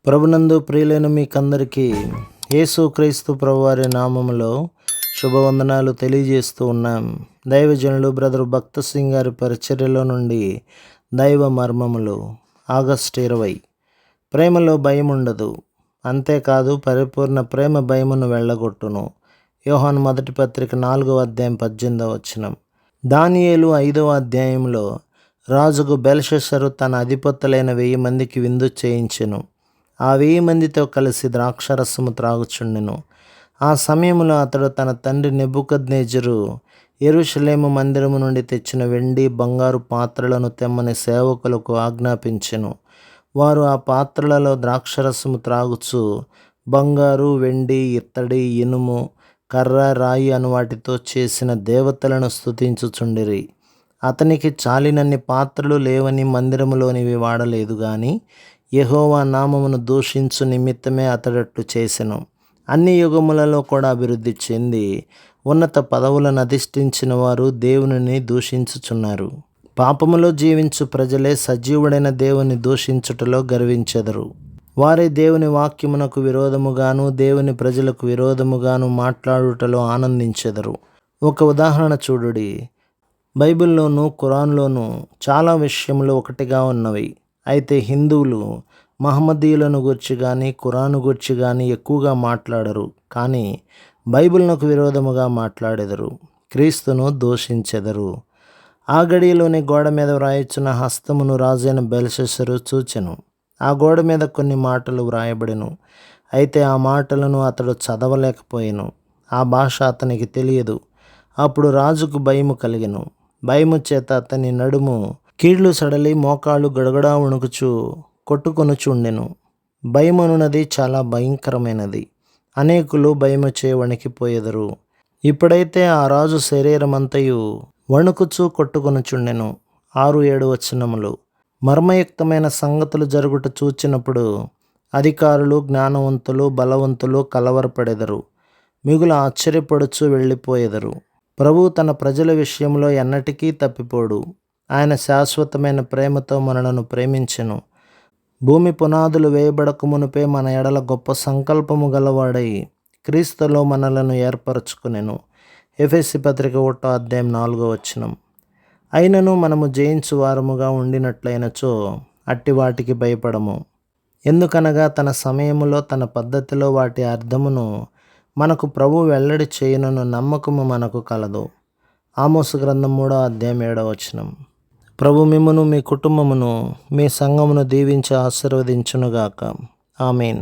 ప్రభునందు ప్రియులైన మీకందరికీ యేసుక్రీస్తు ప్రభువారి నామములో శుభవందనాలు తెలియజేస్తూ ఉన్నాం. దైవజనులు బ్రదర్ భక్త సింగ్ గారి పరిచర్యలో నుండి దైవ మర్మములు. ఆగస్టు 20. ప్రేమలో భయం ఉండదు, అంతేకాదు పరిపూర్ణ ప్రేమ భయమును వెళ్ళగొట్టును. యోహాను మొదటి పత్రిక 4వ అధ్యాయం 18వ వచనం. దానియేలు 5వ అధ్యాయంలో రాజుకు బెల్షస్సరు తన అధిపతులైన 1000 మందికి విందు చేయించెను. ఆ 1000 మందితో కలిసి ద్రాక్షరసము త్రాగుచుండెను. ఆ సమయంలో అతడు తన తండ్రి నెబుకద్నెజరు యెరూషలేము మందిరము నుండి తెచ్చిన వెండి బంగారు పాత్రలను తెమ్మని సేవకులకు ఆజ్ఞాపించెను. వారు ఆ పాత్రలలో ద్రాక్షరసము త్రాగుచు బంగారు, వెండి, ఇత్తడి, ఇనుము, కర్ర, రాయి అను వాటితో చేసిన దేవతలను స్తుతించుచుండిరి. అతనికి చాలినన్ని పాత్రలు లేవని మందిరములోనివి వాడలేదు గాని యెహోవా నామమును దూషించు నిమిత్తమే అతడట్లు చేసెను. అన్ని యుగములలో కూడా అభివృద్ధి చెంది ఉన్నత పదవులను అధిష్ఠించిన వారు దేవునిని దూషించుచున్నారు. పాపములో జీవించు ప్రజలే సజీవుడైన దేవుని దూషించుటలో గర్వించెదరు. వారే దేవుని వాక్యమునకు విరోధముగాను దేవుని ప్రజలకు విరోధముగాను మాట్లాడుటలో ఆనందించెదరు. ఒక ఉదాహరణ చూడుడి. బైబిల్లోనూ ఖురాన్లోనూ చాలా విషయములు ఒకటిగా ఉన్నవి. అయితే హిందువులు మహమ్మదీయులను గూర్చి కానీ ఖురాను గూర్చి కానీ ఎక్కువగా మాట్లాడరు, కానీ బైబిల్నకు విరోధముగా మాట్లాడెదరు, క్రీస్తును దూషించెదరు. ఆ గడియలోని గోడ మీద వ్రాయిచున్న హస్తమును రాజైన బెల్షస్సరు చూచెను. ఆ గోడ మీద కొన్ని మాటలు వ్రాయబడెను. అయితే ఆ మాటలను అతడు చదవలేకపోయెను. ఆ భాష అతనికి తెలియదు. అప్పుడు రాజుకు భయము కలిగెను. భయము చేత అతని నడుము కీళ్లు సడలి మోకాళ్ళు గడగడా వణుకుచు కొట్టుకొనుచుండెను. భయమనున్నది చాలా భయంకరమైనది. అనేకులు భయముచే వణికిపోయెదరు. ఇప్పుడైతే ఆ రాజు శరీరమంతయు వణుకుచు కొట్టుకొనుచుండెను. 6-7 వచనములు. మర్మయుక్తమైన సంగతులు జరుగుట చూచినప్పుడు అధికారులు, జ్ఞానవంతులు, బలవంతులు కలవరపడెదరు, మిగులు ఆశ్చర్యపడుచు వెళ్ళిపోయెదరు. ప్రభువు తన ప్రజల విషయంలో ఎన్నటికీ తప్పిపోడు. ఆయన శాశ్వతమైన ప్రేమతో మనలను ప్రేమించెను. భూమి పునాదులు వేయబడక మునుపే మన ఎడల గొప్ప సంకల్పము గలవాడై క్రీస్తులో మనలను ఏర్పరచుకునెను. ఎఫెసీ పత్రిక 1వ అధ్యాయం 4వ వచనం. అయినను మనము జయించు వారముగా ఉండినట్లయినచో అట్టి వాటికి భయపడము. ఎందుకనగా తన సమయములో తన పద్ధతిలో వాటి అర్థమును మనకు ప్రభువు వెల్లడి చేయునను నమ్మకము మనకు కలదు. ఆమోసు గ్రంథం 3వ అధ్యాయం 7వ వచనం. ప్రభు మిమ్మును, మీ కుటుంబమును, మీ సంఘమును దీవించి ఆశీర్వదించునుగాక. ఆమేన్.